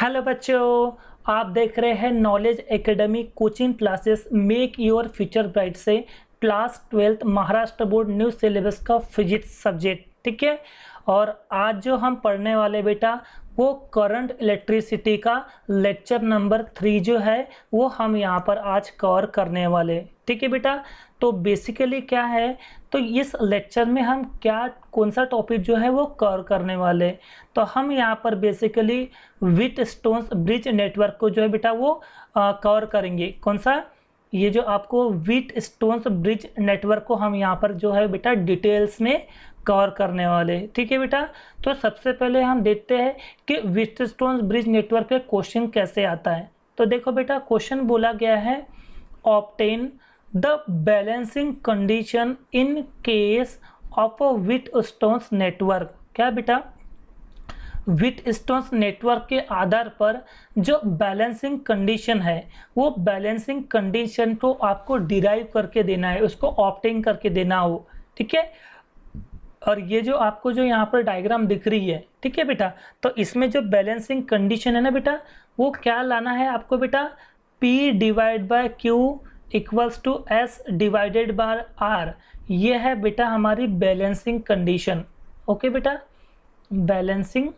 Hello बच्चों, आप देख रहे हैं knowledge academy coaching classes make your future bright से class 12th Maharashtra board new syllabus का फिजिक्स सब्जेक्ट। ठीक है। और आज जो हम पढ़ने वाले बेटा वो करंट इलेक्ट्रिसिटी का लेक्चर नंबर 3 जो है वो हम यहाँ पर आज कवर करने वाले। ठीक है बेटा। तो बेसिकली क्या है, तो इस लेक्चर में हम क्या कौन सा टॉपिक जो है वो कवर करने वाले। तो हम यहाँ पर बेसिकली व्हीटस्टोन ब्रिज नेटवर्क को जो है बेटा वो कवर करेंगे। कौन सा, ये जो आपको व्हीटस्टोन ब्रिज नेटवर्क को हम यहाँ पर जो है बेटा डिटेल्स में कवर करने वाले। ठीक है बेटा। तो सबसे पहले हम देखते हैं कि व्हीटस्टोन ब्रिज नेटवर्क के क्वेश्चन कैसे आता है। तो देखो बेटा, क्वेश्चन बोला गया है obtain the balancing condition in case of a Wheatstone network. क्या बेटा, व्हीटस्टोन नेटवर्क के आधार पर जो बैलेंसिंग कंडीशन है वो बैलेंसिंग कंडीशन को आपको डिराइव करके देना है, उसको ऑब्टेन करके देना हो। ठीक है। और ये जो आपको जो यहाँ पर डायग्राम दिख रही है, ठीक है बेटा, तो इसमें जो बैलेंसिंग कंडीशन है ना बेटा, वो क्या लाना है आपको बेटा, P divide by Q equals to S divided by R। ये है बेटा हमारी बैलेंसिंग कंडीशन। ओके बेटा, बैलेंसिंग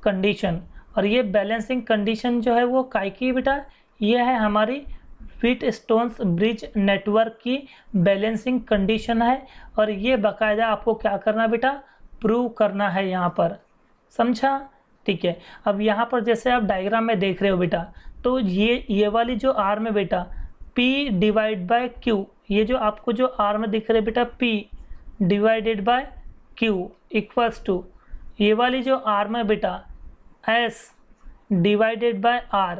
कंडीशन। और ये बैलेंसिंग कंडीशन जो है वो काय की बेटा, ये है हमारी व्हीटस्टोन ब्रिज नेटवर्क की बैलेंसिंग कंडीशन है। और ये बाकायदा आपको क्या करना बेटा, प्रूव करना है यहाँ पर। समझा। ठीक है। अब यहाँ पर जैसे आप डायग्राम में देख रहे हो बेटा, तो ये वाली जो आर में बेटा P डिवाइड बाय Q, ये जो आपको जो आर में दिख रहे हैं बेटा P divided by Q equals to ये वाली जो आर में बेटा S डिवाइडेड बाय R,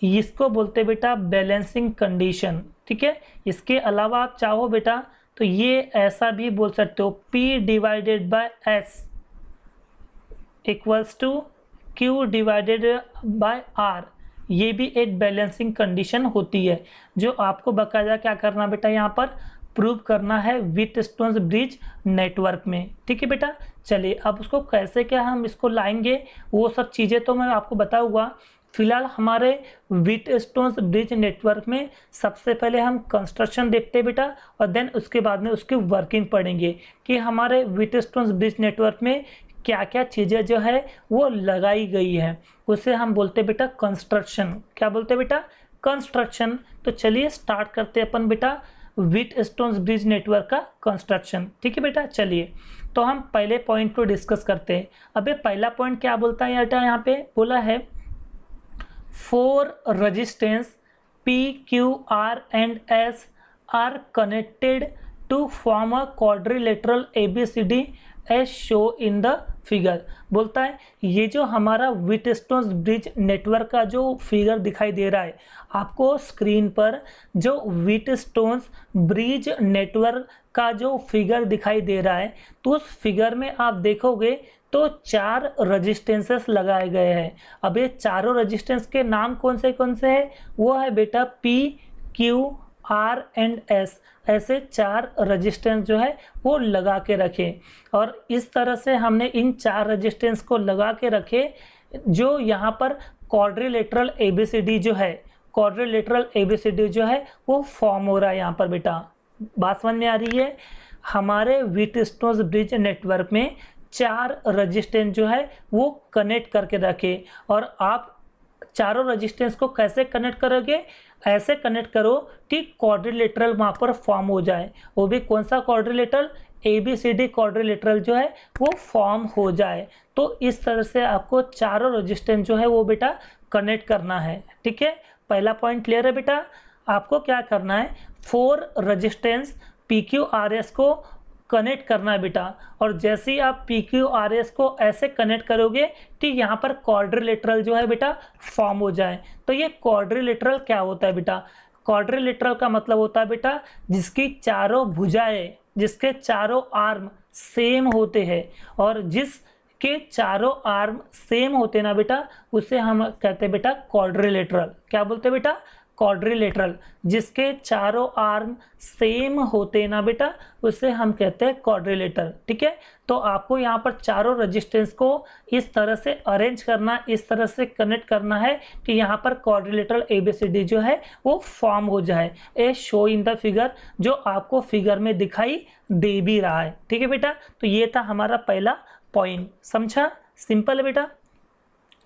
इसको बोलते बेटा बैलेंसिंग कंडीशन। ठीक है। इसके अलावा आप चाहो बेटा तो ये ऐसा भी बोल सकते हो, P divided by S equals to Q divided by R। ये भी एक बैलेंसिंग कंडीशन होती है जो आपको बाकायदा क्या करना बेटा, यहाँ पर प्रूव करना है व्हीटस्टोन ब्रिज नेटवर्क में। ठीक है बेटा। चलिए अब उसको कैसे क्या हम इसको लाएंगे वो सब चीज़ें तो मैं आपको बताऊंगा। फिलहाल हमारे व्हीटस्टोन ब्रिज नेटवर्क में सबसे पहले हम कंस्ट्रक्शन देखते हैं बेटा, और देन उसके बाद में उसकी वर्किंग पढ़ेंगे कि हमारे व्हीटस्टोन ब्रिज नेटवर्क में क्या क्या चीज़ें जो है वो लगाई गई है, उसे हम बोलते बेटा कंस्ट्रक्शन। क्या बोलते बेटा, कंस्ट्रक्शन। तो चलिए स्टार्ट करते हैं अपन बेटा व्हीटस्टोन ब्रिज नेटवर्क का कंस्ट्रक्शन। ठीक है बेटा। चलिए तो हम पहले पॉइंट को डिस्कस करते हैं। अबे पहला पॉइंट क्या बोलता है बेटा, यहाँ पे बोला है 4 resistance P, Q, R and S are connected to form a quadrilateral ABCD as show in the figure. बोलता है ये जो हमारा व्हीटस्टोन ब्रिज नेटवर्क का जो फिगर दिखाई दे रहा है आपको स्क्रीन पर, जो व्हीटस्टोन ब्रिज नेटवर्क का जो फिगर दिखाई दे रहा है, तो उस फिगर में आप देखोगे तो 4 रजिस्टेंसेस लगाए गए हैं। अब ये चारों रजिस्टेंस के नाम कौन से हैं, वो है बेटा P, Q, R and S। ऐसे 4 रजिस्टेंस जो है वो लगा के रखे। और इस तरह से हमने इन 4 रजिस्टेंस को लगा के रखे, जो यहाँ पर क्वाड्रिलेटरल ABCD जो है, क्वाड्रिलेटरल ABCD जो है वो फॉर्म हो रहा है यहाँ पर बेटा। बात समझ में आ रही है। हमारे व्हीटस्टोन ब्रिज नेटवर्क में 4 रजिस्टेंस जो है वो कनेक्ट करके रखे। और आप चारों रजिस्टेंस को कैसे कनेक्ट करोगे, ऐसे कनेक्ट करो कि क्वाड्रिलेटरल वहाँ पर फॉर्म हो जाए। वो भी कौन सा क्वाड्रिलेटरल, ABCD क्वाड्रिलेटरल जो है वो फॉर्म हो जाए। तो इस तरह से आपको चारों रजिस्टेंस जो है वो बेटा कनेक्ट करना है। ठीक है। पहला पॉइंट क्लियर है बेटा। आपको क्या करना है, 4 रजिस्टेंस PQRS को कनेक्ट करना है बेटा। और जैसे ही आप PQRS को ऐसे कनेक्ट करोगे कि यहाँ पर क्वाड्रिलेटरल जो है बेटा फॉर्म हो जाए। तो ये क्वाड्रिलेटरल क्या होता है बेटा, क्वाड्रिलेटरल का मतलब होता है बेटा जिसकी चारों भुजाएं, जिसके चारों आर्म सेम होते हैं। और जिसके चारों आर्म सेम होते ना बेटा, उसे हम कहते हैं बेटा क्वाड्रिलेटरल। क्या बोलते हैं बेटा, क्वाड्रिलेटरल, जिसके चारों आर्म सेम होते ना बेटा, उसे हम कहते हैं क्वाड्रिलेटरल। ठीक है, तो आपको यहाँ पर चारों रेजिस्टेंस को इस तरह से अरेंज करना, इस तरह से कनेक्ट करना है कि यहाँ पर क्वाड्रिलेटरल ABCD जो है वो फॉर्म हो जाए। ए शो इन द फिगर, जो आपको फिगर में दिखाई दे भी रहा है। ठीक है बेटा, तो ये था हमारा पहला पॉइंट, समझा? सिंपल है बेटा।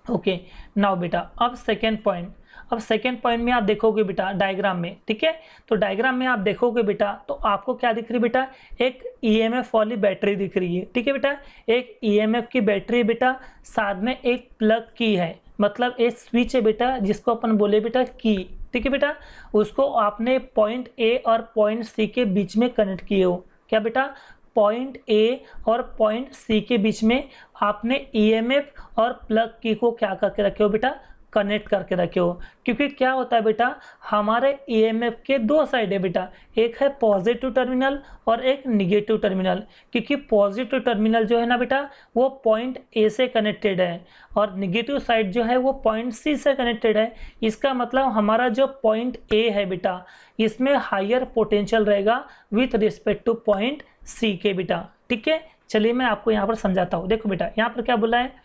ओके, नाउ बेटा अब सेकेंड पॉइंट। अब सेकेंड पॉइंट में आप देखोगे बेटा डायग्राम में, ठीक है, तो डायग्राम में आप देखोगे बेटा तो आपको क्या दिख रही है बेटा, एक EMF वाली बैटरी दिख रही है। ठीक है बेटा, एक EMF की बैटरी है बेटा, साथ में एक प्लग की है, मतलब एक स्विच है बेटा जिसको अपन बोले बेटा की। ठीक है बेटा, उसको आपने पॉइंट A और पॉइंट C के बीच में कनेक्ट किए हो। क्या बेटा, पॉइंट A और पॉइंट C के बीच में आपने EMF और प्लग की को क्या करके रखे हो बेटा, कनेक्ट करके रखे हो। क्योंकि क्या होता है बेटा, हमारे EMF के दो साइड है बेटा, एक है पॉजिटिव टर्मिनल और एक निगेटिव टर्मिनल। क्योंकि पॉजिटिव टर्मिनल जो है ना बेटा वो पॉइंट A से कनेक्टेड है और निगेटिव साइड जो है वो पॉइंट C से कनेक्टेड है। इसका मतलब हमारा जो पॉइंट A है बेटा, इसमें हायर पोटेंशियल रहेगा with respect two point C के बेटा। ठीक है, चलिए मैं आपको यहाँ पर समझाता हूँ। देखो बेटा यहाँ पर क्या बोला है,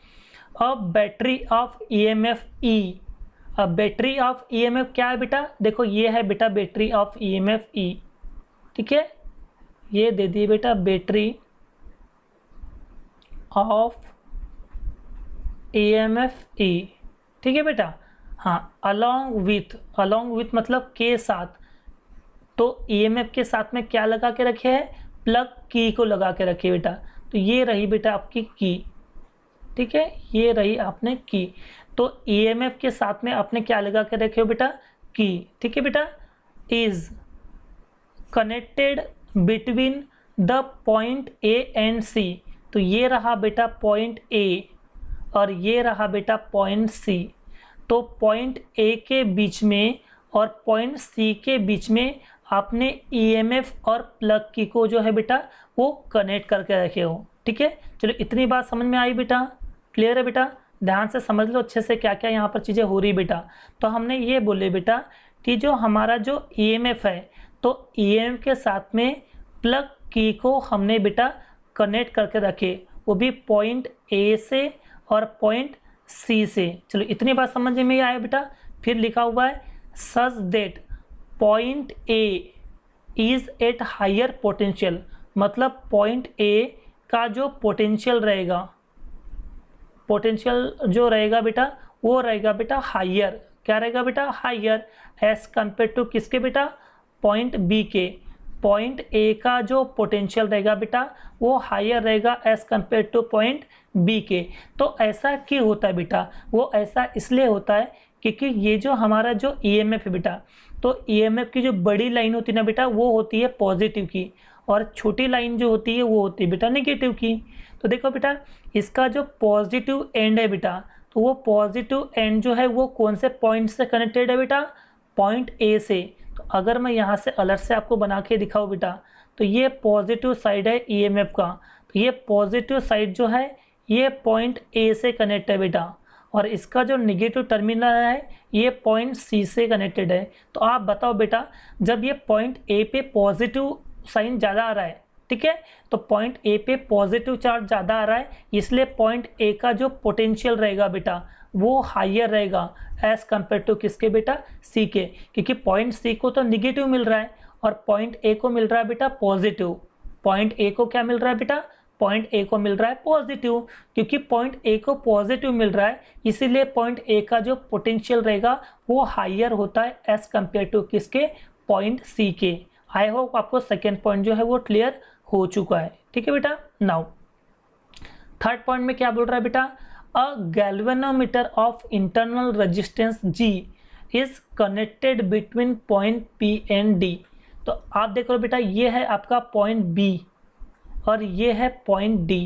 a battery of EMF E। अब बैटरी ऑफ EMF क्या है बेटा, देखो ये है बेटा बैटरी ऑफ EMF E। ठीक है, ये दे दिए बेटा बैटरी ऑफ EMF E। ठीक है बेटा, हाँ, अलोंग विथ मतलब के साथ, तो EMF के साथ में क्या लगा के रखे है, प्लग की को लगा के रखे बेटा। तो ये रही बेटा आपकी की। ठीक है, ये रही आपने की, तो EMF के साथ में आपने क्या लगा के रखे हो बेटा, की। ठीक है बेटा, is connected between the point A and C। तो ये रहा बेटा पॉइंट A और ये रहा बेटा पॉइंट C। तो पॉइंट A के बीच में और पॉइंट C के बीच में आपने EMF और प्लग की को जो है बेटा वो कनेक्ट करके रखे हो। ठीक है, चलो इतनी बात समझ में आई बेटा, क्लियर है बेटा? ध्यान से समझ लो अच्छे से क्या क्या यहाँ पर चीज़ें हो रही बेटा। तो हमने ये बोले बेटा कि जो हमारा जो EMF है, तो EMF के साथ में प्लग की को हमने बेटा कनेक्ट करके रखे, वो भी पॉइंट A से और पॉइंट C से। चलो इतनी बात समझ में आया बेटा। फिर लिखा हुआ है such that point A is at higher potential, मतलब पॉइंट A का जो पोटेंशियल रहेगा, पोटेंशियल जो रहेगा बेटा वो रहेगा बेटा हायर। क्या रहेगा बेटा, हायर एज कंपेयर टू किसके बेटा, पॉइंट B के। पॉइंट A का जो पोटेंशियल रहेगा बेटा वो हायर रहेगा as compare to point B के। तो ऐसा क्यों होता है बेटा, वो ऐसा इसलिए होता है क्योंकि ये जो हमारा जो EMF है बेटा, तो EMF की जो बड़ी लाइन होती है ना बेटा वो होती है पॉजिटिव की, और छोटी लाइन जो होती है वो होती है बेटा नेगेटिव की। तो देखो बेटा इसका जो पॉजिटिव एंड है बेटा, तो वो पॉजिटिव एंड जो है वो कौन से पॉइंट से कनेक्टेड है बेटा, पॉइंट A से। तो अगर मैं यहाँ से अलग से आपको बना के दिखाऊँ बेटा, तो ये पॉजिटिव साइड है EMF का, तो ये पॉजिटिव साइड जो है ये पॉइंट A से कनेक्ट है बेटा, और इसका जो नेगेटिव टर्मिनल है ये पॉइंट C से कनेक्टेड है। तो आप बताओ बेटा, जब ये पॉइंट A पे पॉजिटिव साइन ज़्यादा आ रहा है, ठीक है, तो पॉइंट A पे पॉजिटिव चार्ज ज़्यादा आ रहा है, इसलिए पॉइंट A का जो पोटेंशियल रहेगा बेटा वो हायर रहेगा एज कंपेयर टू किसके बेटा, C के। क्योंकि पॉइंट C को तो निगेटिव मिल रहा है और पॉइंट A को मिल रहा है बेटा पॉजिटिव। पॉइंट A को क्या मिल रहा है बेटा, पॉइंट A को मिल रहा है पॉजिटिव। क्योंकि पॉइंट A को पॉजिटिव मिल रहा है इसीलिए पॉइंट A का जो पोटेंशियल रहेगा वो हायर होता है एज कंपेयर टू किसके, पॉइंट C के। आई होप आपको सेकेंड पॉइंट जो है वो क्लियर हो चुका है। ठीक है बेटा, नाउ थर्ड पॉइंट में क्या बोल रहा है बेटा, अ galvanometer of internal resistance G is connected between point P and D। तो आप देख लो बेटा ये है आपका पॉइंट B और ये है पॉइंट D,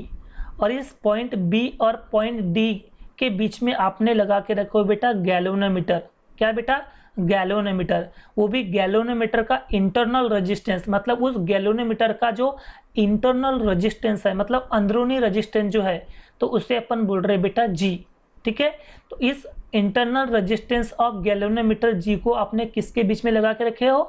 और इस पॉइंट B और पॉइंट D के बीच में आपने लगा के रखो बेटा गैल्वेनोमीटर। क्या बेटा, गैल्वेनोमीटर, वो भी गैल्वेनोमीटर का इंटरनल रेजिस्टेंस, मतलब उस गैल्वेनोमीटर का जो इंटरनल रेजिस्टेंस है, मतलब अंदरूनी रेजिस्टेंस जो है, तो उसे अपन बोल रहे बेटा G। ठीक है। तो इस इंटरनल रेजिस्टेंस ऑफ गैल्वेनोमीटर जी को आपने किसके बीच में लगा के रखे हो,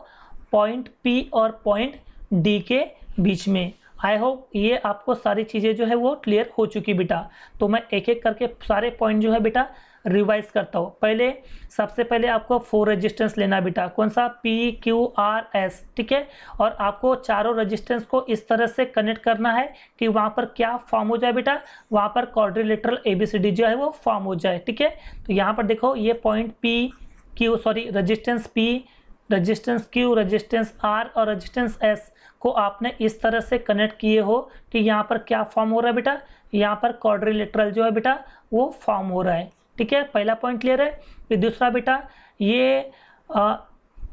पॉइंट पी और पॉइंट डी के बीच में। आई होप ये आपको सारी चीज़ें जो है वो क्लियर हो चुकी बेटा। तो मैं एक एक करके सारे पॉइंट जो है बेटा रिवाइज करता हूँ। पहले सबसे पहले आपको 4 रेजिस्टेंस लेना बेटा, कौन सा, पी क्यू आर एस, ठीक है। और आपको चारों रेजिस्टेंस को इस तरह से कनेक्ट करना है कि वहाँ पर क्या फॉर्म हो जाए बेटा, वहाँ पर क्वाड्रिलेटरल एबीसीडी जो है वो फॉर्म हो जाए, ठीक है। तो यहाँ पर देखो ये point P Q resistance P, resistance Q, resistance R और रेजिस्टेंस एस को आपने इस तरह से कनेक्ट किए हो कि यहाँ पर क्या फॉर्म हो रहा है बेटा, यहाँ पर क्वाड्रिलेटरल जो है बेटा वो फॉर्म हो रहा है, ठीक है। पहला पॉइंट क्लियर है। फिर दूसरा बेटा, ये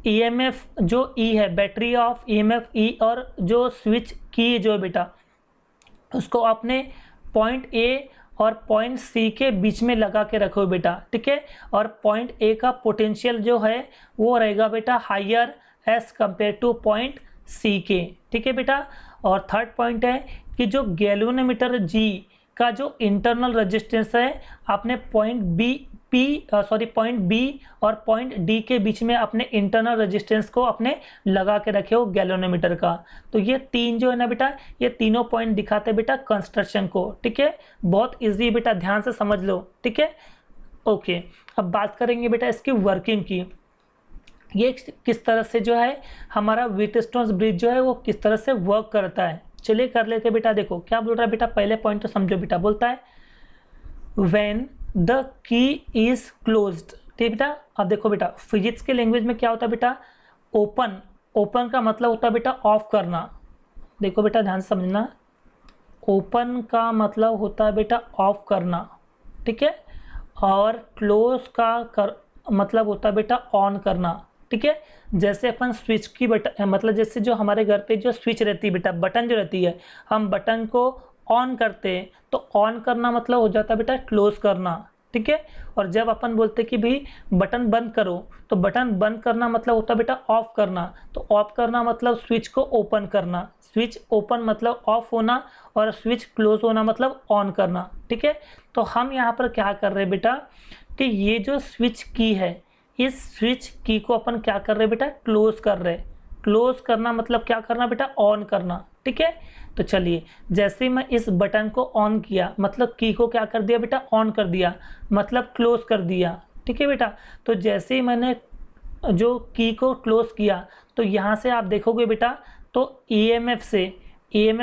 ईएमएफ जो ई है, बैटरी ऑफ ईएमएफ ई, और जो स्विच की जो है बेटा उसको आपने पॉइंट ए और पॉइंट सी के बीच में लगा के रखो बेटा, ठीक है। और पॉइंट ए का पोटेंशियल जो है वो रहेगा बेटा higher as compare to point C के, ठीक है बेटा। और थर्ड पॉइंट है कि जो गैल्वेनोमीटर जी का जो इंटरनल रेजिस्टेंस है, आपने पॉइंट बी और पॉइंट डी के बीच में अपने इंटरनल रेजिस्टेंस को अपने लगा के रखे हो गैल्वेनोमीटर का। तो ये तीन जो है ना बेटा, ये तीनों पॉइंट दिखाते हैं बेटा कंस्ट्रक्शन को, ठीक है। बहुत इजी बेटा, ध्यान से समझ लो, ठीक है। ओके, अब बात करेंगे बेटा इसकी वर्किंग की। ये किस तरह से जो है हमारा व्हीटस्टोन ब्रिज जो है वो किस तरह से वर्क करता है, चलिए कर लेते बेटा। देखो क्या बोल रहा है बेटा, पहले पॉइंट तो समझो बेटा। बोलता है when the key is closed, ठीक बेटा। अब देखो बेटा फिजिक्स के लैंग्वेज में क्या होता है बेटा, ओपन का मतलब होता है बेटा ऑफ करना। देखो बेटा ध्यान से समझना, ओपन का मतलब होता है बेटा ऑफ करना, ठीक है। और क्लोज का मतलब होता है बेटा ऑन करना, ठीक है। जैसे अपन स्विच की बटन, मतलब जैसे जो हमारे घर पे जो स्विच रहती है बेटा, बटन जो रहती है, हम बटन को ऑन करते हैं तो ऑन करना मतलब हो जाता है बेटा क्लोज करना, ठीक है। और जब अपन बोलते कि भाई बटन बंद करो, तो बटन बंद करना मतलब होता है बेटा ऑफ करना। तो ऑफ करना मतलब स्विच को ओपन करना, स्विच ओपन मतलब ऑफ होना, और स्विच क्लोज होना मतलब ऑन करना, ठीक है। तो हम यहाँ पर क्या कर रहे हैं बेटा कि ये जो स्विच की है, इस स्विच की को अपन क्या कर रहे हैं बेटा, क्लोज कर रहे हैं। क्लोज करना मतलब क्या करना बेटा, ऑन करना, ठीक है। तो चलिए, जैसे मैं इस बटन को ऑन किया मतलब की को क्या कर दिया बेटा, ऑन कर दिया, मतलब क्लोज कर दिया, ठीक है बेटा। तो जैसे ही मैंने जो की को क्लोज किया, तो यहाँ से आप देखोगे बेटा, तो ईएमएफ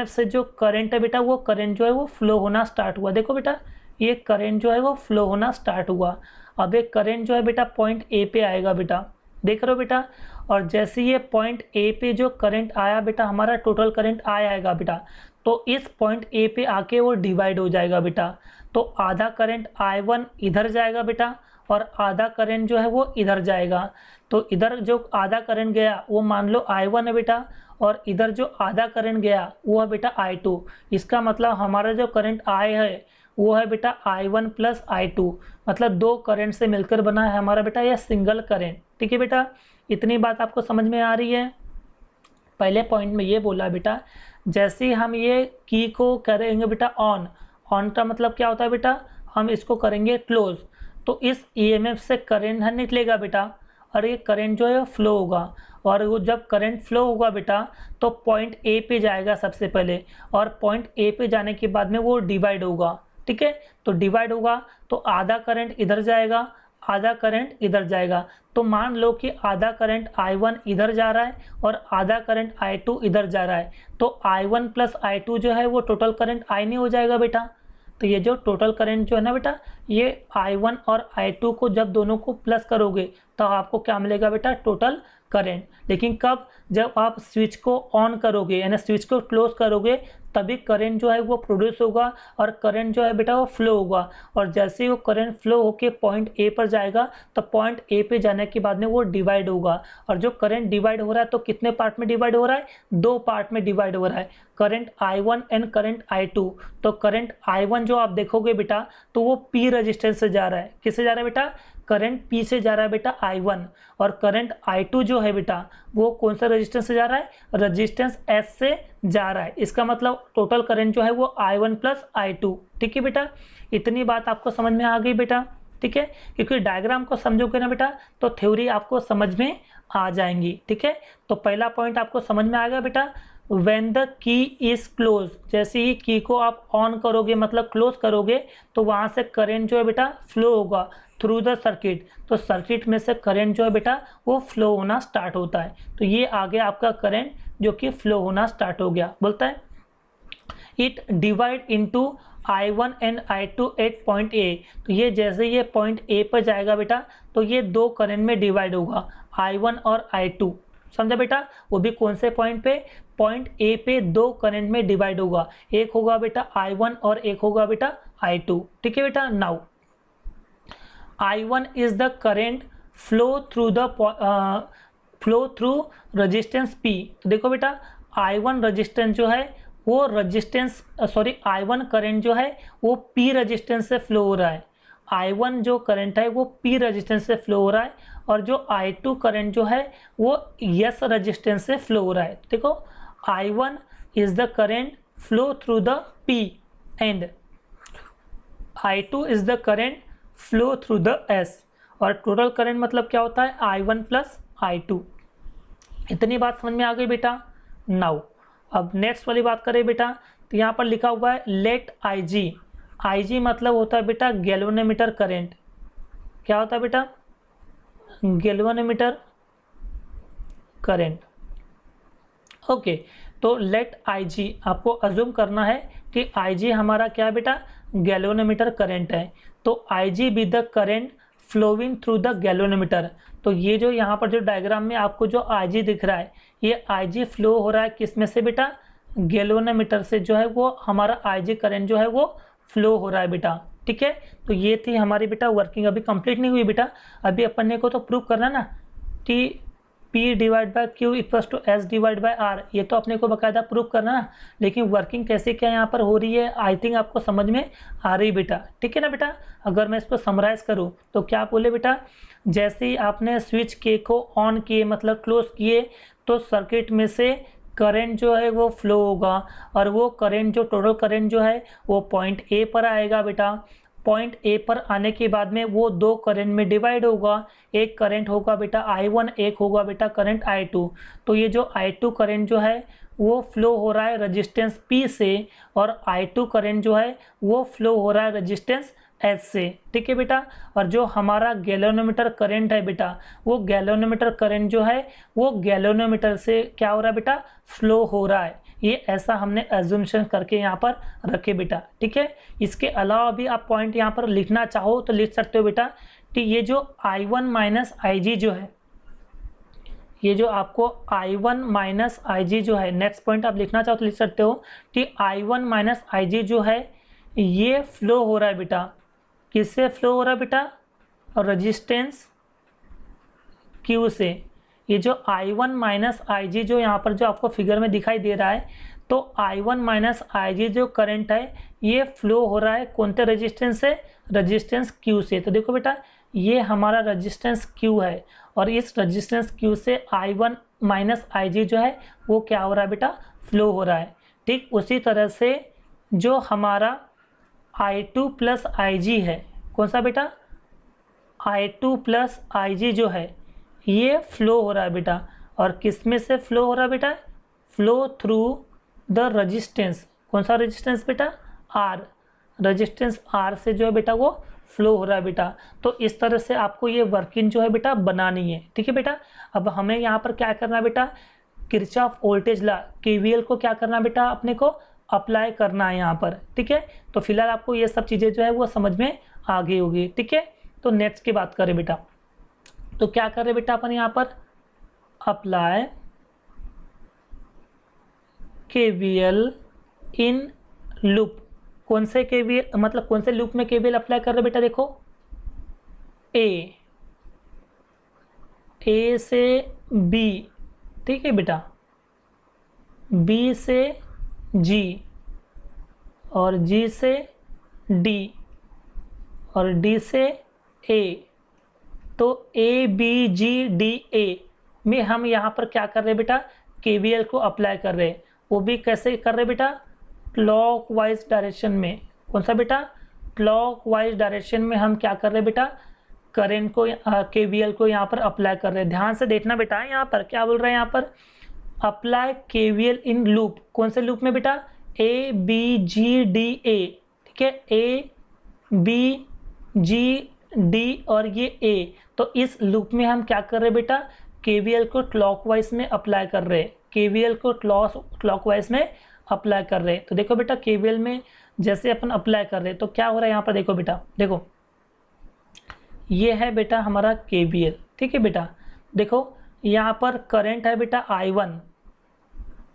से जो करंट है बेटा, वो करंट जो है वो फ्लो होना स्टार्ट हुआ। देखो बेटा ये करंट जो है वो फ्लो होना स्टार्ट हुआ। अब एक करंट जो है बेटा पॉइंट ए पे आएगा बेटा, देख रहे हो बेटा। और जैसे ये पॉइंट ए पे जो करंट आया बेटा, हमारा टोटल करंट आएगा बेटा, तो इस पॉइंट ए पे आके वो डिवाइड हो जाएगा बेटा। तो आधा करंट I1 इधर जाएगा बेटा, और आधा करंट जो है वो इधर जाएगा। तो इधर जो आधा करंट गया वो मान लो I1 है बेटा, और इधर जो आधा करंट गया वो है बेटा I2। इसका मतलब हमारा जो करंट I है वो है बेटा I1 प्लस I2, मतलब दो करंट से मिलकर बना है हमारा बेटा यह सिंगल करंट, ठीक है बेटा। इतनी बात आपको समझ में आ रही है। पहले पॉइंट में ये बोला बेटा, जैसे ही हम ये की को करेंगे बेटा ऑन का मतलब क्या होता है बेटा, हम इसको करेंगे क्लोज, तो इस ईएमएफ से करंट निकलेगा बेटा, और ये करंट जो है फ्लो होगा। और वो जब करंट फ्लो होगा बेटा, तो पॉइंट ए पे जाएगा सबसे पहले, और पॉइंट ए पे जाने के बाद में वो डिवाइड होगा, ठीक है। तो डिवाइड होगा तो आधा करंट इधर जाएगा, आधा करंट इधर जाएगा। तो मान लो कि आधा करंट I1 इधर जा रहा है और आधा करंट I2 इधर जा रहा है, तो I1 प्लस I2 जो है वो टोटल करंट I नहीं हो जाएगा बेटा। तो ये जो टोटल करंट जो है ना बेटा, ये I1 और I2 को जब दोनों को प्लस करोगे तो आपको क्या मिलेगा बेटा, टोटल करंट। लेकिन कब, जब आप स्विच को ऑन करोगे यानी स्विच को क्लोज करोगे, तभी करंट जो है वो प्रोड्यूस होगा, और करंट जो है बेटा वो फ्लो होगा। और जैसे ही वो करंट फ्लो होके पॉइंट ए पर जाएगा, तो पॉइंट ए पे जाने के बाद में वो डिवाइड होगा। और जो करंट डिवाइड हो रहा है तो कितने पार्ट में डिवाइड हो रहा है, दो पार्ट में डिवाइड हो रहा है, current I1 and current I2। तो करंट I1 जो आप देखोगे बेटा, तो वो P रेजिस्टेंस से जा रहा है, किससे जा रहा है बेटा, करंट P से जा रहा है बेटा I1 और करंट I2 जो है बेटा वो कौन सा रेजिस्टेंस से जा रहा है, रेजिस्टेंस S से जा रहा है। इसका मतलब टोटल करंट जो है वो I1 प्लस I2। ठीक है बेटा, इतनी बात आपको समझ में आ गई बेटा। ठीक है, क्योंकि डायग्राम को समझोगे ना बेटा तो थ्योरी आपको समझ में आ जाएंगी। ठीक है, तो पहला पॉइंट आपको समझ में आ गया बेटा, when the key is close, जैसे ही की को आप ऑन करोगे मतलब क्लोज करोगे तो वहां से करंट जो है बेटा फ्लो होगा थ्रू द सर्किट। तो सर्किट में से करंट जो है बेटा वो फ्लो होना स्टार्ट होता है। तो ये आ गया आपका करंट जो कि फ्लो होना स्टार्ट हो गया। बोलता है it divide into I1 and I2 at point A. तो ये जैसे ये पॉइंट ए पर जाएगा बेटा तो ये दो करंट में डिवाइड होगा, I1 और I2। समझा बेटा, वो भी कौन से पॉइंट पे, पॉइंट ए पे दो करंट में डिवाइड होगा, एक होगा बेटा I1 और एक होगा बेटा I2। ठीक है बेटा, now I1 is the current flow through resistance P। तो देखो बेटा I1 रेजिस्टेंस जो है वो रेजिस्टेंस I1 करंट जो है वो P रेजिस्टेंस से फ्लो हो रहा है। I1 जो करंट है वो P रेजिस्टेंस से फ्लो हो रहा है और जो I2 करंट जो है वो S रेजिस्टेंस से फ्लो हो रहा है। देखो I1 is the current flow through the P and I2 is the current flow through the S। और टोटल करंट मतलब क्या होता है, I1 प्लस I2। इतनी बात समझ में आ गई बेटा। नाउ अब नेक्स्ट वाली बात करें बेटा, तो यहाँ पर लिखा हुआ है लेट IG मतलब होता है बेटा गैल्वेनोमीटर करंट। क्या होता है बेटा, गैल्वेनोमीटर करंट। ओके, तो लेट IG आपको अज्यूम करना है कि IG हमारा क्या है बेटा, गैल्वेनोमीटर करंट है। तो IG be the current flowing through the galvanometer. तो ये जो यहाँ पर जो डायग्राम में आपको जो IG दिख रहा है, ये IG फ्लो हो रहा है किस में से बेटा, गैल्वेनोमीटर से जो है वो हमारा IG करंट जो है वो फ्लो हो रहा है बेटा। ठीक है, तो ये थी हमारी बेटा वर्किंग, अभी कंप्लीट नहीं हुई बेटा, अभी अपन को तो प्रूव करना ना कि P divide by Q equals to S divide by R, ये तो अपने को बाकायदा प्रूव करना ना, लेकिन वर्किंग कैसे क्या यहाँ पर हो रही है आई थिंक आपको समझ में आ रही बेटा। ठीक है ना बेटा, अगर मैं इसको समराइज करूँ तो क्या बोले बेटा, जैसे ही आपने स्विच के को ऑन किए मतलब क्लोज किए तो सर्किट में से करंट जो है वो फ्लो होगा और वो करंट जो टोटल करंट जो है वो पॉइंट ए पर आएगा बेटा। पॉइंट ए पर आने के बाद में वो दो करंट में डिवाइड होगा, एक करंट होगा बेटा I1, एक होगा बेटा करंट I2। तो ये जो I2 करंट जो है वो फ्लो हो रहा है रेजिस्टेंस P से और I2 करंट जो है वो फ्लो हो रहा है रेजिस्टेंस S से। ठीक है बेटा, और जो हमारा गैल्वेनोमीटर करंट है बेटा वो गैल्वेनोमीटर करंट जो है वो गैल्वेनोमीटर से क्या हो रहा है बेटा, फ्लो हो रहा है। ये ऐसा हमने एज्यूम्शन करके यहाँ पर रखे बेटा। ठीक है, इसके अलावा भी आप पॉइंट यहाँ पर लिखना चाहो तो लिख सकते हो बेटा कि ये जो I1 माइनस IG जो है, ये जो आपको I1 माइनस IG जो है, नेक्स्ट पॉइंट आप लिखना चाहो तो लिख सकते हो कि I1 माइनस IG जो है ये फ्लो हो रहा है बेटा, किससे फ्लो हो रहा है बेटा, रेजिस्टेंस Q से। ये जो I1 माइनस IG जो यहाँ पर जो आपको फिगर में दिखाई दे रहा है, तो I1 माइनस IG जो करंट है ये फ्लो हो रहा है कौन से रेजिस्टेंस से, रेजिस्टेंस Q से। तो देखो बेटा ये हमारा रेजिस्टेंस Q है और इस रेजिस्टेंस Q से I1 माइनस IG जो है वो क्या हो रहा है बेटा, फ्लो हो रहा है। ठीक उसी तरह से जो हमारा I2 प्लस IG है, कौन सा बेटा, I2 प्लस IG जो है ये फ्लो हो रहा है बेटा, और किस में से फ्लो हो रहा है बेटा, फ्लो थ्रू द रेजिस्टेंस, कौन सा रेजिस्टेंस बेटा, R, रेजिस्टेंस R से जो है बेटा वो फ्लो हो रहा है बेटा। तो इस तरह से आपको ये वर्किंग जो है बेटा बनानी है। ठीक है बेटा, अब हमें यहाँ पर क्या करना है बेटा, किरचॉफ वोल्टेज लॉ KVL को क्या करना बेटा, अपने को अप्लाई करना है यहाँ पर। ठीक है, तो फिलहाल आपको ये सब चीज़ें जो है वो समझ में आ गई होगी। ठीक है, तो नेक्स्ट की बात करें बेटा, तो क्या कर रहे बेटा अपन यहाँ पर, अप्लाई KVL इन लूप। कौन से KVL मतलब कौन से लूप में KVL अप्लाई कर रहे बेटा, देखो A से B, ठीक है बेटा, B से G और G से D और D से A तो ABGDA में हम यहाँ पर क्या कर रहे हैं बेटा, KVL को अप्लाई कर रहे हैं। वो भी कैसे कर रहे हैं बेटा, क्लॉकवाइज डायरेक्शन में। कौन सा बेटा, क्लॉकवाइज डायरेक्शन में हम क्या कर रहे हैं बेटा, करंट को KVL को यहाँ पर अप्लाई कर रहे हैं। ध्यान से देखना बेटा, यहाँ पर क्या बोल रहे हैं, यहाँ पर अप्लाई KVL इन लूप। कौन से लूप में बेटा, ABGDA, ठीक है, ABGD और ये A। तो इस लूप में हम क्या कर रहे हैं बेटा, KVL को क्लॉकवाइज में अप्लाई कर रहे हैं, KVL को क्लॉकवाइज में अप्लाई कर रहे हैं। तो देखो बेटा, KVL में जैसे अपन अप्लाई कर रहे हैं तो क्या हो रहा है यहाँ पर, देखो बेटा, देखो ये है बेटा हमारा KVL, ठीक है बेटा। देखो यहाँ पर करंट है बेटा I1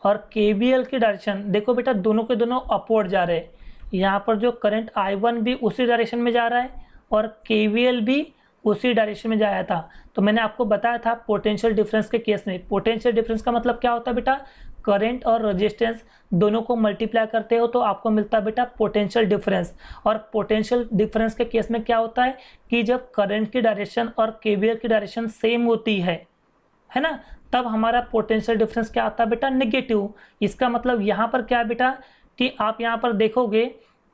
और KVL की डायरेक्शन देखो बेटा, दोनों के दोनों अपवर्ड जा रहे हैं। यहाँ पर जो करंट I1 भी उसी डायरेक्शन में जा रहा है और KVL भी उसी डायरेक्शन में जाया था। तो मैंने आपको बताया था पोटेंशियल डिफरेंस के केस में, पोटेंशियल डिफरेंस का मतलब क्या होता है बेटा, करंट और रेजिस्टेंस दोनों को मल्टीप्लाई करते हो तो आपको मिलता है बेटा पोटेंशियल डिफरेंस। और पोटेंशियल डिफरेंस के केस में क्या होता है कि जब करंट की डायरेक्शन और KVL की डायरेक्शन सेम होती है ना, तब हमारा पोटेंशियल डिफरेंस क्या आता है बेटा, नेगेटिव। इसका मतलब यहाँ पर क्या है बेटा कि आप यहाँ पर देखोगे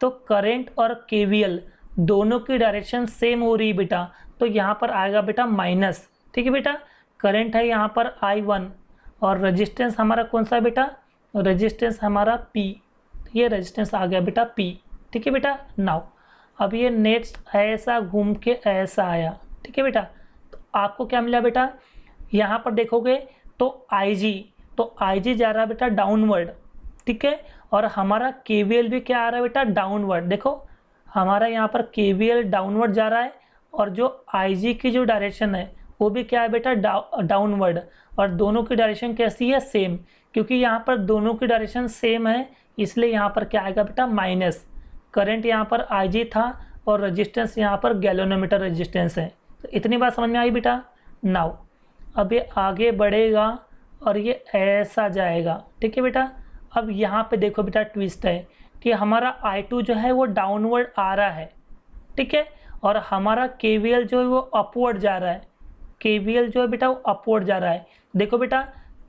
तो करंट और KVL दोनों की डायरेक्शन सेम हो रही है बेटा, तो यहाँ पर आएगा बेटा माइनस, ठीक है बेटा। करंट है यहाँ पर I1 और रेजिस्टेंस हमारा कौन सा है बेटा, रेजिस्टेंस हमारा P, ये रेजिस्टेंस आ गया बेटा P, ठीक है बेटा। नाउ अब ये नेक्स्ट ऐसा घूम के ऐसा आया, ठीक है बेटा। तो आपको क्या मिला बेटा, यहाँ पर देखोगे तो IG जा रहा है बेटा डाउनवर्ड, ठीक है। और हमारा KVL भी क्या आ रहा है बेटा, डाउनवर्ड। देखो हमारा यहाँ पर KVL डाउनवर्ड जा रहा है और जो IG की जो डायरेक्शन है वो भी क्या है बेटा, डाउनवर्ड। और दोनों की डायरेक्शन कैसी है, सेम। क्योंकि यहाँ पर दोनों की डायरेक्शन सेम है इसलिए यहाँ पर क्या आएगा बेटा, माइनस। करंट यहाँ पर IG था और रेजिस्टेंस यहाँ पर गैल्वेनोमीटर रेजिस्टेंस है। तो इतनी बात समझ में आई बेटा। नाउ अब ये आगे बढ़ेगा और ये ऐसा जाएगा, ठीक है बेटा। अब यहाँ पे देखो बेटा ट्विस्ट है कि हमारा I2 जो है वो डाउनवर्ड आ रहा है, ठीक है, और हमारा KVL जो है वो अपवर्ड जा रहा है। KVL जो है बेटा वो अपवर्ड जा रहा है। देखो बेटा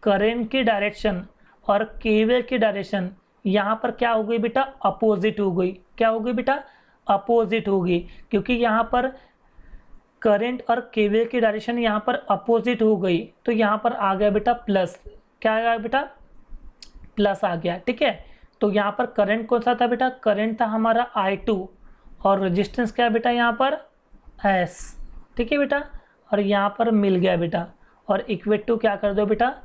करंट की डायरेक्शन और KVL की डायरेक्शन यहाँ पर क्या हो गई बेटा, अपोजिट हो गई। क्या हो गई बेटा, अपोजिट हो गई, क्योंकि यहाँ पर करंट और KVL की डायरेक्शन यहाँ पर अपोजिट हो गई। तो यहाँ पर आ गया बेटा प्लस, क्या आ गया बेटा, प्लस आ गया, ठीक है। तो यहाँ पर करंट कौन सा था बेटा, करंट था हमारा I2 और रेजिस्टेंस क्या है बेटा यहाँ पर S, ठीक है बेटा। और यहाँ पर मिल गया बेटा और इक्वेट टू क्या कर दो बेटा,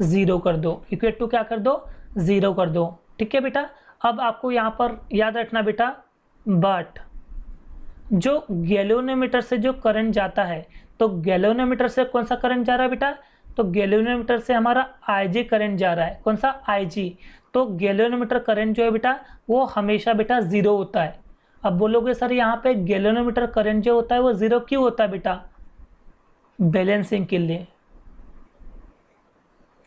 0 कर दो। इक्वेट टू क्या कर दो, 0 कर दो, ठीक है बेटा। अब आपको यहाँ पर याद रखना बेटा, बट जो गैल्वेनोमीटर से जो करंट जाता है, तो गैल्वेनोमीटर से कौन सा करंट जा रहा है बेटा, तो गैल्वेनोमीटर से हमारा IG करंट जा रहा है। कौन सा, IG। तो गैल्वेनोमीटर करंट जो है बेटा वो हमेशा बेटा 0 होता है। अब बोलोगे सर यहाँ पे गैल्वेनोमीटर करंट जो होता है वो 0 क्यों होता है बेटा, बैलेंसिंग के लिए,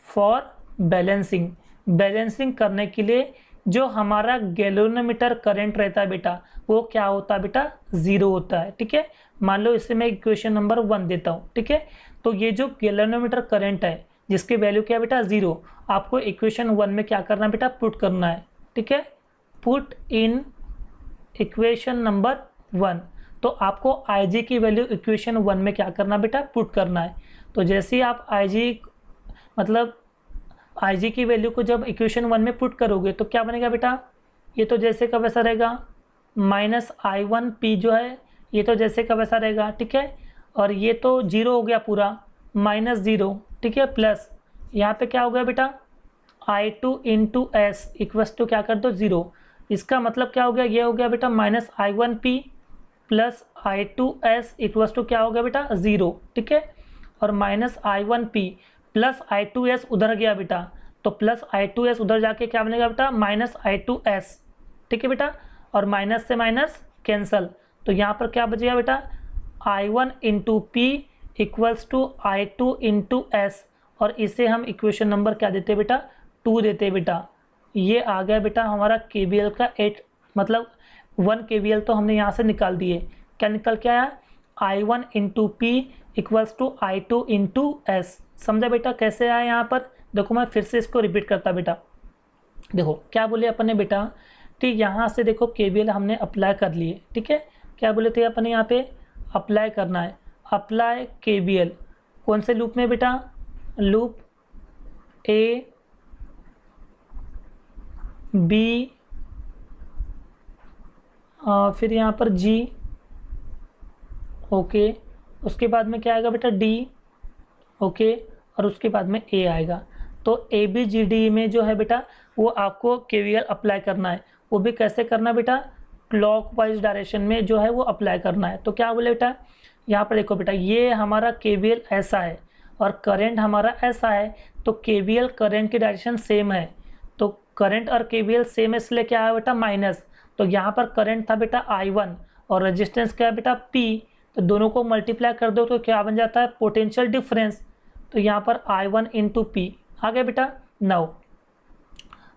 फॉर बैलेंसिंग। बैलेंसिंग करने के लिए जो हमारा गैल्वेनोमीटर करंट रहता है बेटा वो क्या होता है बेटा, 0 होता है, ठीक है। मान लो इसे मैं इक्वेशन नंबर 1 देता हूँ, ठीक है। तो ये जो गैल्वेनोमीटर करंट है जिसकी वैल्यू क्या है बेटा, 0, आपको इक्वेशन 1 में क्या करना है बेटा, पुट करना है, ठीक है। Put in equation number 1। तो आपको IG की वैल्यू इक्वेशन 1 में क्या करना बेटा, पुट करना है। तो जैसे ही आप IG की वैल्यू को जब इक्वेशन 1 में पुट करोगे तो क्या बनेगा बेटा, ये तो जैसे का वैसा रहेगा, -I1P जो है ये तो जैसे का वैसा रहेगा, ठीक है। और ये तो 0 हो गया पूरा, -0, ठीक है, प्लस यहाँ पे क्या हो गया बेटा, I2 into S equals to क्या कर दो, 0। इसका मतलब क्या हो गया, ये हो गया बेटा -I1P plus I2S equals to क्या हो गया बेटा, 0, ठीक है। और -I1P प्लस I2S उधर गया बेटा, तो प्लस I2S उधर जाके क्या बनेगा बेटा, -I2S, ठीक है बेटा। और माइनस से माइनस कैंसल, तो यहाँ पर क्या बचेगा बेटा, I1 into P equals to I2 into S। और इसे हम इक्वेशन नंबर क्या देते बेटा, 2 देते बेटा। ये आ गया बेटा हमारा KVL का 1 KVL तो हमने यहाँ से निकाल दिए। क्या निकल के आया, I1 into P equals to I2 into S. समझा बेटा कैसे आया यहाँ पर? देखो मैं फिर से इसको रिपीट करता बेटा। देखो क्या बोले अपन ने बेटा, ठीक यहाँ से देखो केवीएल हमने अप्लाई कर लिए, ठीक है। क्या बोले थे अपन यहाँ पे अप्लाई करना है, अप्लाई केवीएल कौन से लूप में बेटा, लूप ए बी फिर यहाँ पर जी, ओके, उसके बाद में क्या आएगा बेटा डी, ओके, और उसके बाद में ए आएगा। तो ए बी जी डी में जो है बेटा वो आपको केवीएल अप्लाई करना है। वो भी कैसे करना है बेटा, क्लॉकवाइज डायरेक्शन में जो है वो अप्लाई करना है। तो क्या बोले बेटा, यहाँ पर देखो बेटा ये हमारा केवीएल ऐसा है और करंट हमारा ऐसा है, तो केवीएल करंट की डायरेक्शन सेम है। तो करंट और केवीएल सेम है इसलिए क्या है बेटा माइनस। तो यहाँ पर करंट था बेटा I1 और रेजिस्टेंस क्या है बेटा P, तो दोनों को मल्टीप्लाई कर दो तो क्या बन जाता है पोटेंशियल डिफरेंस। तो यहाँ पर I1 इंटू पी आ गया बेटा। नाउ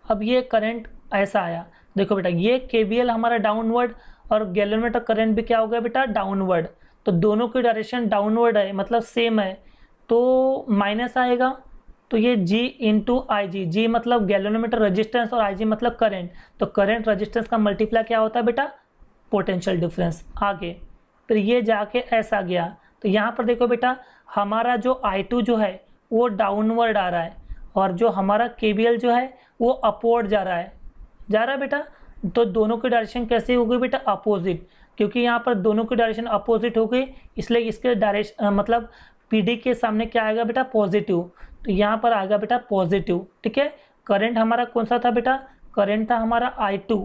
अब ये करंट ऐसा आया, देखो बेटा ये केवीएल हमारा डाउनवर्ड और गैलोमीटर करंट भी क्या हो गया बेटा डाउनवर्ड, तो दोनों की डायरेक्शन डाउनवर्ड है मतलब सेम है, तो माइनस आएगा। तो ये G इंटू आई जी, जी मतलब गैलोमीटर रेजिस्टेंस और IG मतलब करंट, तो करंट रेजिस्टेंस का मल्टीप्लाई क्या होता है बेटा पोटेंशियल डिफरेंस। आगे फिर ये जाके ऐसा गया, तो यहाँ पर देखो बेटा हमारा जो I2 जो है वो डाउनवर्ड आ रहा है और जो हमारा KVL जो है वो अपवर्ड जा रहा है बेटा। तो दोनों की डायरेक्शन कैसे हो गई बेटा अपोजिट, क्योंकि यहाँ पर दोनों की डायरेक्शन अपोजिट हो गई इसलिए इसके डायरेक्शन मतलब PD के सामने क्या आएगा बेटा पॉजिटिव, तो यहाँ पर आएगा बेटा पॉजिटिव, ठीक है। करंट हमारा कौन सा था बेटा, करंट था हमारा I2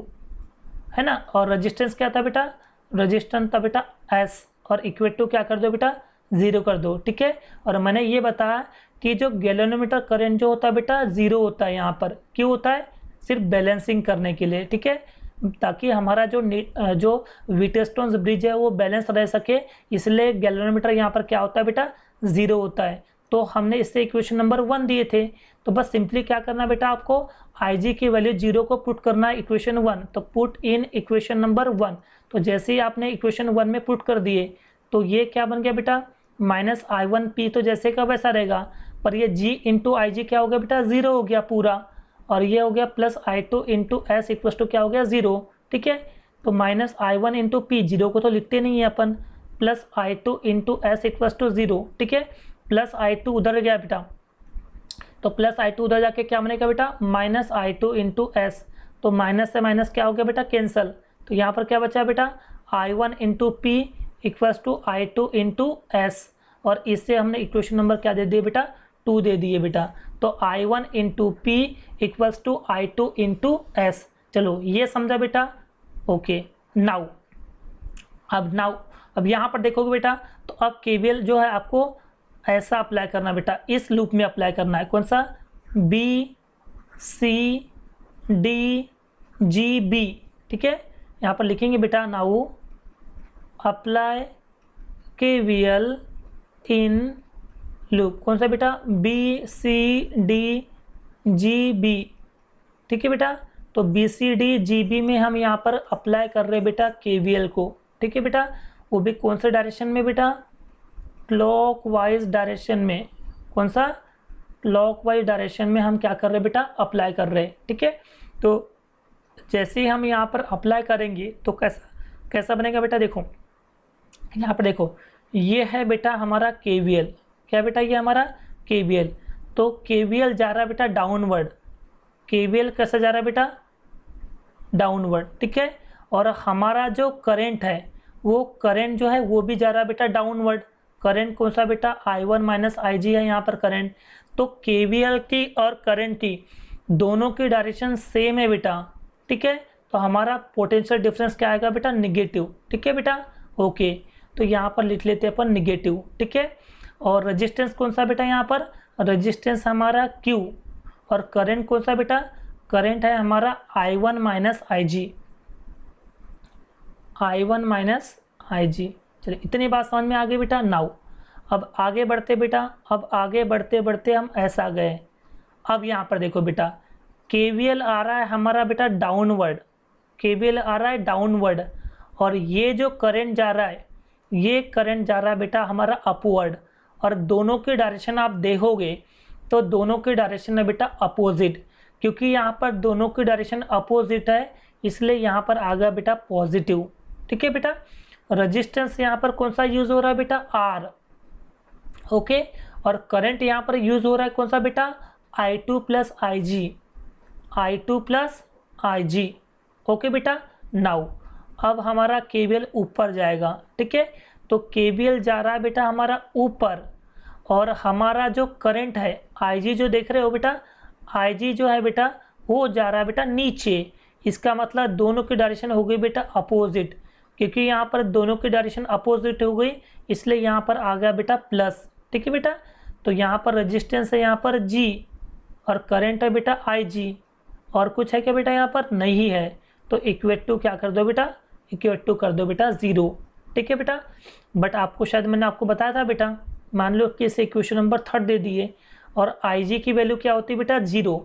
है ना, और रेजिस्टेंस क्या था बेटा, रेजिस्टेंस था बेटा S, और इक्वेट टू क्या कर दो बेटा 0 कर दो, ठीक है। और मैंने ये बताया कि जो गैलोमीटर करंट जो होता है बेटा 0 होता है, यहाँ पर क्यों होता है, सिर्फ बैलेंसिंग करने के लिए, ठीक है, ताकि हमारा जो व्हीटस्टोन ब्रिज है वो बैलेंस रह सके, इसलिए गैलोमीटर यहाँ पर क्या होता है बेटा 0 होता है। तो हमने इससे इक्वेशन नंबर 1 दिए थे, तो बस सिंपली क्या करना बेटा आपको IG की वैल्यू 0 को पुट करना है इक्वेशन 1, तो पुट इन इक्वेशन नंबर 1। तो जैसे ही आपने इक्वेशन 1 में पुट कर दिए तो ये क्या बन गया बेटा माइनस I1P, तो जैसे का वैसा रहेगा, पर ये G इंटू आई जी क्या हो गया बेटा 0 हो गया पूरा, और ये हो गया plus I2 into S equals to क्या हो गया 0, ठीक है। तो माइनस I1 इंटू पी, 0 को तो लिखते नहीं है अपन, plus I2 into S equals to 0, ठीक है। प्लस I2 उधर गया बेटा, तो प्लस I2 उधर जाके क्या बनेगा बेटा माइनस I2 इंटू एस, तो माइनस से माइनस क्या हो गया बेटा कैंसल, तो यहाँ पर क्या बचा बेटा I1 into P equals to I2 into S, और इससे हमने इक्वेशन नंबर क्या दे दिए बेटा 2 दे दिए बेटा। तो I1 into P equals to I2 into S. चलो ये समझा बेटा, ओके। नाउ अब यहाँ पर देखोगे बेटा, तो अब KVL जो है आपको ऐसा अप्लाई करना बेटा, इस लूप में अप्लाई करना है, कौन सा B C D G B, ठीक है। यहाँ पर लिखेंगे बेटा now apply KVL in loop, कौन सा बेटा B C D G B, ठीक है बेटा। तो B C D G B में हम यहाँ पर अप्लाई कर रहे हैं बेटा KVL को, ठीक है बेटा। वो भी कौन से डायरेक्शन में बेटा क्लॉकवाइज डायरेक्शन में, कौन सा क्लॉकवाइज डायरेक्शन में हम क्या कर रहे हैं बेटा अप्लाई कर रहे हैं, ठीक है। तो जैसे ही हम यहाँ पर अप्लाई करेंगे तो कैसा बनेगा बेटा, देखो यहाँ पर देखो ये है बेटा हमारा KVL, क्या बेटा ये हमारा KVL, तो KVL जा रहा है बेटा डाउनवर्ड, KVL कैसा जा रहा है बेटा डाउनवर्ड, ठीक है। और हमारा जो करंट है वो करंट जो है वो भी जा रहा है बेटा डाउनवर्ड, करंट कौन सा बेटा I1 माइनस IG है यहाँ पर करंट, तो KVL की और करंट की दोनों की डायरेक्शन सेम है बेटा, ठीक है। तो हमारा पोटेंशियल डिफरेंस क्या आएगा बेटा निगेटिव, ठीक है बेटा, ओके। तो यहाँ पर लिख लेते हैं अपन निगेटिव, ठीक है। और रेजिस्टेंस कौन सा बेटा यहाँ पर, रेजिस्टेंस हमारा Q, और करंट कौन सा बेटा, करंट है हमारा I1 minus IG, I1 minus IG। चलिए इतनी बात समझ में आ गई बेटा। नाउ अब आगे बढ़ते बेटा, अब आगे बढ़ते बढ़ते हम ऐसा गए। अब यहाँ पर देखो बेटा KVL आ रहा है हमारा बेटा डाउनवर्ड, KVL आ रहा है डाउनवर्ड, और ये जो करंट जा रहा है ये करंट जा रहा है बेटा हमारा अपवर्ड, और दोनों की डायरेक्शन आप देखोगे तो दोनों की डायरेक्शन है बेटा अपोजिट, क्योंकि यहाँ पर दोनों की डायरेक्शन अपोजिट है इसलिए यहाँ पर आ गया बेटा पॉजिटिव। ठीक है बेटा, रेजिस्टेंस यहाँ पर कौन सा यूज हो रहा है बेटा, आर। ओके, और करंट यहाँ पर यूज हो रहा है कौन सा बेटा, I2 plus I2 plus IG। Okay बेटा, नाउ अब हमारा KVL ऊपर जाएगा। ठीक है, तो KVL जा रहा है बेटा हमारा ऊपर, और हमारा जो करंट है IG जो देख रहे हो बेटा, IG जो है बेटा वो जा रहा है बेटा नीचे। इसका मतलब दोनों की डायरेक्शन हो गई बेटा अपोजिट, क्योंकि यहाँ पर दोनों की डायरेक्शन अपोजिट हो गई इसलिए यहाँ पर आ गया बेटा प्लस। ठीक है बेटा, तो यहाँ पर रेजिस्टेंस है यहाँ पर G, और करंट है बेटा IG, और कुछ है क्या बेटा यहाँ पर नहीं है, तो इक्वेट टू क्या कर दो बेटा, इक्वेट टू कर दो बेटा 0। ठीक है बेटा, बट आपको शायद मैंने आपको बताया था बेटा, मान लो कि इसे इक्वेशन नंबर 3 दे दिए और IG की वैल्यू क्या होती है बेटा 0,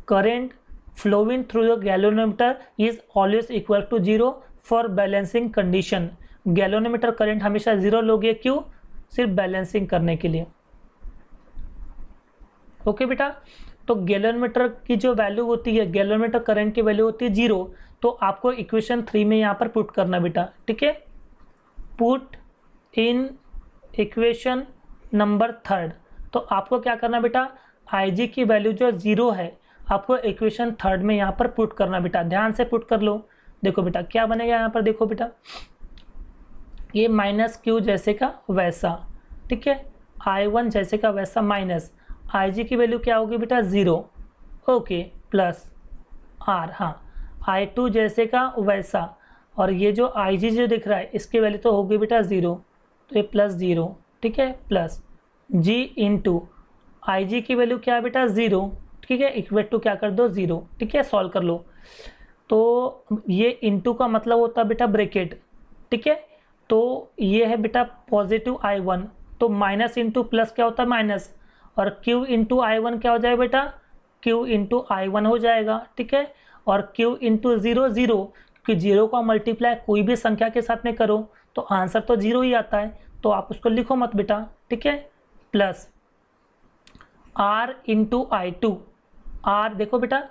current flowing through the galvanometer is always equal to 0 for balancing condition. Galvanometer current हमेशा 0 लोगे, क्यों, सिर्फ बैलेंसिंग करने के लिए। ओके बेटा, तो गैल्वेनोमीटर की जो वैल्यू होती है, गैल्वेनोमीटर करंट की वैल्यू होती है 0, तो आपको इक्वेशन 3 में यहाँ पर पुट करना बेटा। ठीक है, पुट इन इक्वेशन नंबर 3, तो आपको क्या करना बेटा, IG की वैल्यू जो 0 है आपको इक्वेशन 3 में यहाँ पर पुट करना बेटा। ध्यान से पुट कर लो। देखो बेटा क्या बनेगा यहाँ पर, देखो बेटा ये माइनस Q जैसे का वैसा, ठीक है, I1 जैसे का वैसा माइनस, IG की वैल्यू क्या होगी बेटा 0, ओके, प्लस R, हाँ, I2 जैसे का वैसा, और ये जो IG जो दिख रहा है इसकी वैल्यू तो होगी बेटा 0, तो ये प्लस 0, ठीक है, प्लस G इंटू IG की वैल्यू क्या है बेटा 0, ठीक है, इक्वेट टू क्या कर दो 0, ठीक है, सॉल्व कर लो। तो ये इंटू का मतलब होता है बेटा ब्रैकेट, ठीक है, तो ये है बेटा पॉजिटिव I1, तो माइनस इंटू प्लस क्या होता है माइनस, और Q इंटू I1 क्या हो जाएगा बेटा, Q इंटू I1 हो जाएगा। ठीक है, और Q इंटू 0 0, क्योंकि 0 का मल्टीप्लाई कोई भी संख्या के साथ में करो तो आंसर तो 0 ही आता है, तो आप उसको लिखो मत बेटा। ठीक है, plus R into I2, R देखो बेटा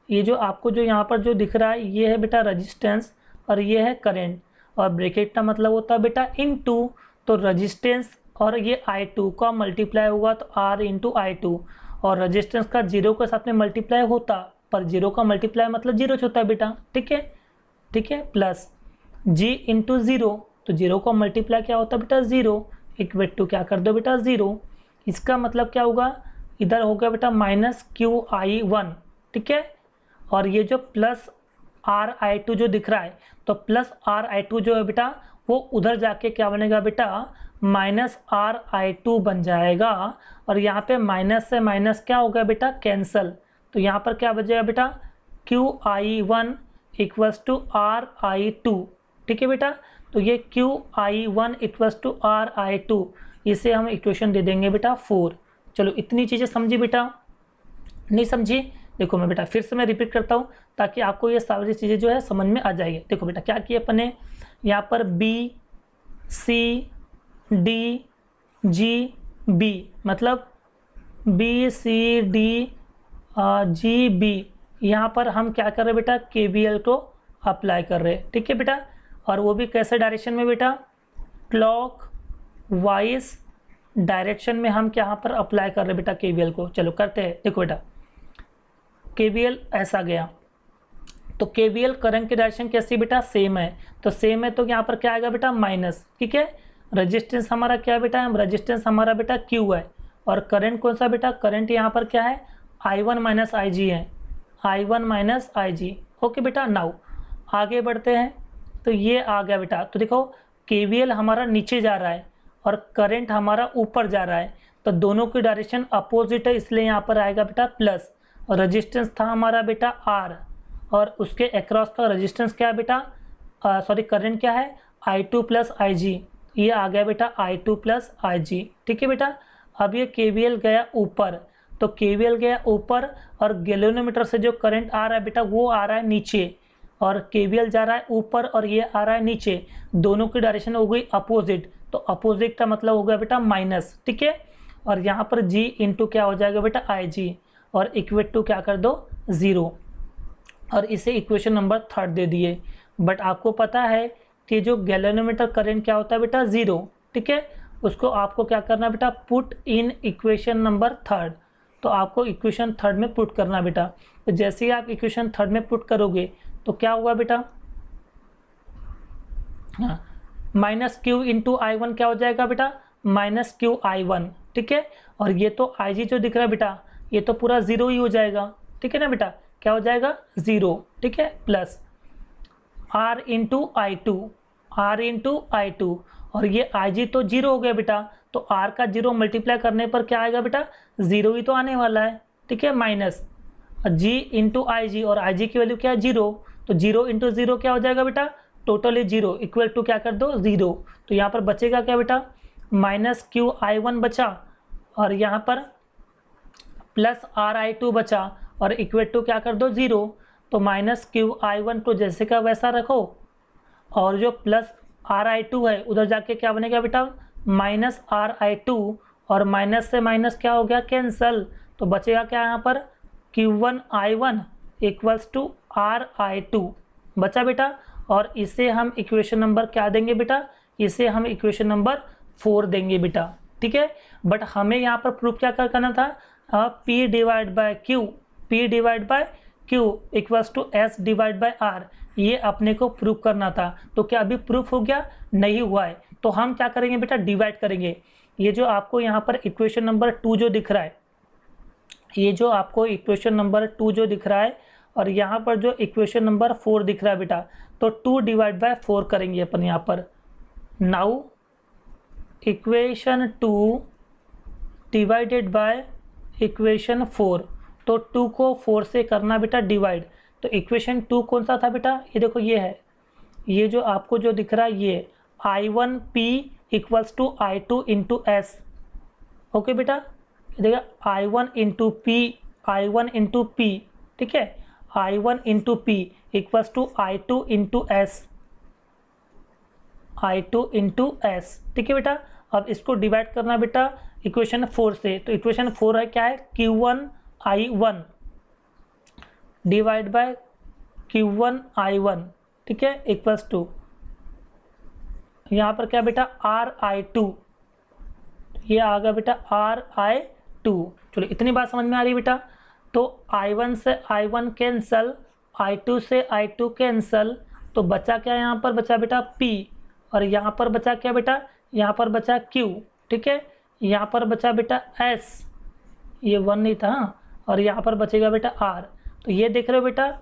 ये जो आपको जो यहाँ पर जो दिख रहा है ये है बेटा रजिस्टेंस और ये है करंट, और ब्रैकेट का मतलब होता है बेटा इनटू, तो रजिस्टेंस और ये I2 का मल्टीप्लाई होगा तो R इंटू I2, और रजिस्टेंस का 0 के साथ में मल्टीप्लाई होता, पर 0 का मल्टीप्लाई मतलब 0 होता है बेटा। ठीक है, ठीक है, प्लस G इंटू 0, तो 0 का मल्टीप्लाई क्या होता है बेटा 0, इक्वेट टू क्या कर दो बेटा 0। इसका मतलब क्या होगा, इधर हो गया बेटा माइनस QI1, ठीक है, और ये जो प्लस RI2 जो दिख रहा है, तो प्लस RI2 जो है बेटा वो उधर जाके क्या बनेगा बेटा माइनस RI2 बन जाएगा, और यहाँ पे माइनस से माइनस क्या हो गया बेटा कैंसल, तो यहाँ पर क्या बचेगा बेटा QI1 इक्वल्स टू RI2। ठीक है बेटा, तो ये QI1 इक्वल्स टू RI2, इसे हम इक्वेशन दे देंगे बेटा 4। चलो इतनी चीज़ें समझी बेटा, नहीं समझी, देखो मैं बेटा फिर से मैं रिपीट करता हूँ ताकि आपको ये सारी चीज़ें जो है समझ में आ जाएगी। देखो बेटा क्या किया अपन ने, यहाँ पर B C D G B, मतलब B C D G B, यहाँ पर हम क्या कर रहे हैं बेटा KVL को अप्लाई कर रहे हैं। ठीक है बेटा, और वो भी कैसे डायरेक्शन में बेटा, क्लॉक वाइज डायरेक्शन में हम यहाँ पर अप्लाई कर रहे हैं बेटा KVL को। चलो करते हैं। देखो बेटा KVL ऐसा गया, तो KVL करंट की डायरेक्शन कैसी बेटा सेम है, तो सेम है तो यहाँ पर क्या आएगा बेटा माइनस। ठीक है, रेजिस्टेंस हमारा क्या है बेटा, रेजिस्टेंस हमारा बेटा Q है, और करंट कौन सा बेटा, करंट यहाँ पर क्या है I1 माइनस IG है, I1 माइनस IG। ओके बेटा, नाउ आगे बढ़ते हैं, तो ये आ गया बेटा, तो देखो KVL हमारा नीचे जा रहा है और करंट हमारा ऊपर जा रहा है, तो दोनों की डायरेक्शन अपोजिट है इसलिए यहाँ पर आएगा बेटा प्लस, और रेजिस्टेंस था हमारा बेटा R, और उसके अक्रॉस का रेजिस्टेंस क्या है बेटा, सॉरी करंट क्या है I2 प्लस IG, ये आ गया बेटा I2 प्लस IG। ठीक है बेटा, अब ये KVL गया ऊपर, तो KVL गया ऊपर और गैल्वेनोमीटर से जो करंट आ रहा है बेटा वो आ रहा है नीचे, और KVL जा रहा है ऊपर और ये आ रहा है नीचे, दोनों की डायरेक्शन हो गई अपोजिट, तो अपोजिट का मतलब हो गया बेटा माइनस, ठीक है। और यहाँ पर G इंटू क्या हो जाएगा बेटा IG, और इक्वेट टू क्या कर दो 0, और इसे इक्वेशन नंबर 3 दे दिए। बट आपको पता है कि जो गैल्वेनोमीटर करंट क्या होता है बेटा 0, ठीक है। उसको आपको क्या करना बेटा, पुट इन इक्वेशन नंबर 3, तो आपको इक्वेशन 3 में पुट करना बेटा। तो जैसे ही आप इक्वेशन 3 में पुट करोगे तो क्या होगा बेटा, हाँ, माइनस क्यू इंटू I1 क्या हो जाएगा बेटा, माइनस क्यू I1, ठीक है। और ये तो IG जो दिख रहा है बेटा, ये तो पूरा 0 ही हो जाएगा, ठीक है ना बेटा, क्या हो जाएगा 0, ठीक है, प्लस R इंटू I2, और ये IG तो 0 हो गया बेटा, तो R का 0 मल्टीप्लाई करने पर क्या आएगा बेटा, 0 ही तो आने वाला है, ठीक है, माइनस G इंटू IG, और IG की वैल्यू क्या है 0, तो 0 इंटू 0 क्या हो जाएगा बेटा, टोटली 0 इक्वल टू क्या कर दो 0। तो यहाँ पर बचेगा क्या बेटा, माइनस क्यू I1 बचा, और यहाँ पर प्लस RI2 बचा, और इक्वल टू क्या कर दो 0। तो माइनस क्यू I1 को जैसे का वैसा रखो, और जो प्लस RI2 है उधर जाके क्या बनेगा बेटा, माइनस RI2, और माइनस से माइनस क्या हो गया कैंसल, तो बचेगा क्या यहाँ पर Q1 I1 equals to RI2 बचा बेटा। और इसे हम इक्वेशन नंबर क्या देंगे बेटा, इसे हम इक्वेशन नंबर 4 देंगे बेटा, ठीक है। बट हमें यहाँ पर प्रूफ क्या करना था, P divide by Q equals to S divide by R, ये अपने को प्रूफ करना था। तो क्या अभी प्रूफ हो गया, नहीं हुआ है, तो हम क्या करेंगे बेटा, डिवाइड करेंगे। ये जो आपको यहाँ पर इक्वेशन नंबर 2 जो दिख रहा है, ये जो आपको इक्वेशन नंबर 2 जो दिख रहा है, और यहाँ पर जो इक्वेशन नंबर 4 दिख रहा है बेटा, तो 2 डिवाइड बाय 4 करेंगे अपन यहाँ पर। Now equation 2 divided by equation 4, तो 2 को 4 से करना बेटा डिवाइड। तो इक्वेशन 2 कौन सा था बेटा, ये देखो ये है, ये जो आपको जो दिख रहा है ये I1P equals to I2 into S, okay बेटा, देखिए I1 इंटू P, ठीक है, I1 into P equals to I2 into S, ठीक है बेटा। अब इसको डिवाइड करना बेटा इक्वेशन 4 से, तो इक्वेशन 4 है क्या है, Q1 I1 divide by Q1 I1, ठीक है, इक्वल्स टू यहाँ पर क्या बेटा RI2, ये आ गया बेटा RI2। चलो इतनी बात समझ में आ रही बेटा। तो I1 से I1 कैंसल, I2 से I2 कैंसल, तो बचा क्या, यहाँ पर बचा बेटा P, और यहाँ पर बचा क्या बेटा, यहाँ पर बचा Q, ठीक है, यहाँ पर बचा बेटा S, ये 1 नहीं था, और यहाँ पर बचेगा बेटा R। तो ये देख रहे हो बेटा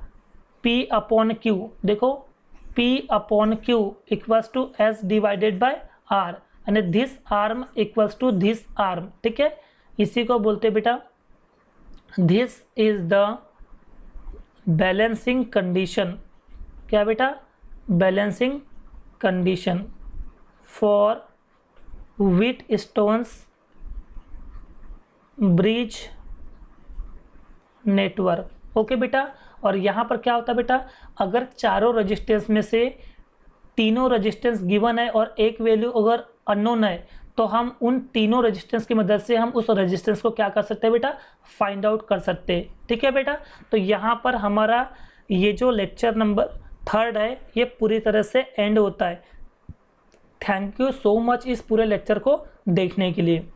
P अपॉन Q, देखो P upon Q equals to S divided by R, यानी this arm equals to this arm, ठीक है। इसी को बोलते बेटा, this is the balancing condition, क्या बेटा, balancing condition for Wheatstone's bridge network, okay बेटा। और यहाँ पर क्या होता है बेटा, अगर चारों रेजिस्टेंस में से तीनों रेजिस्टेंस गिवन है और एक वैल्यू अगर अननोन है, तो हम उन तीनों रेजिस्टेंस की मदद से हम उस रेजिस्टेंस को क्या कर सकते हैं बेटा, फाइंड आउट कर सकते हैं, ठीक है बेटा। तो यहाँ पर हमारा ये जो लेक्चर नंबर 3 है ये पूरी तरह से एंड होता है। थैंक यू सो मच इस पूरे लेक्चर को देखने के लिए।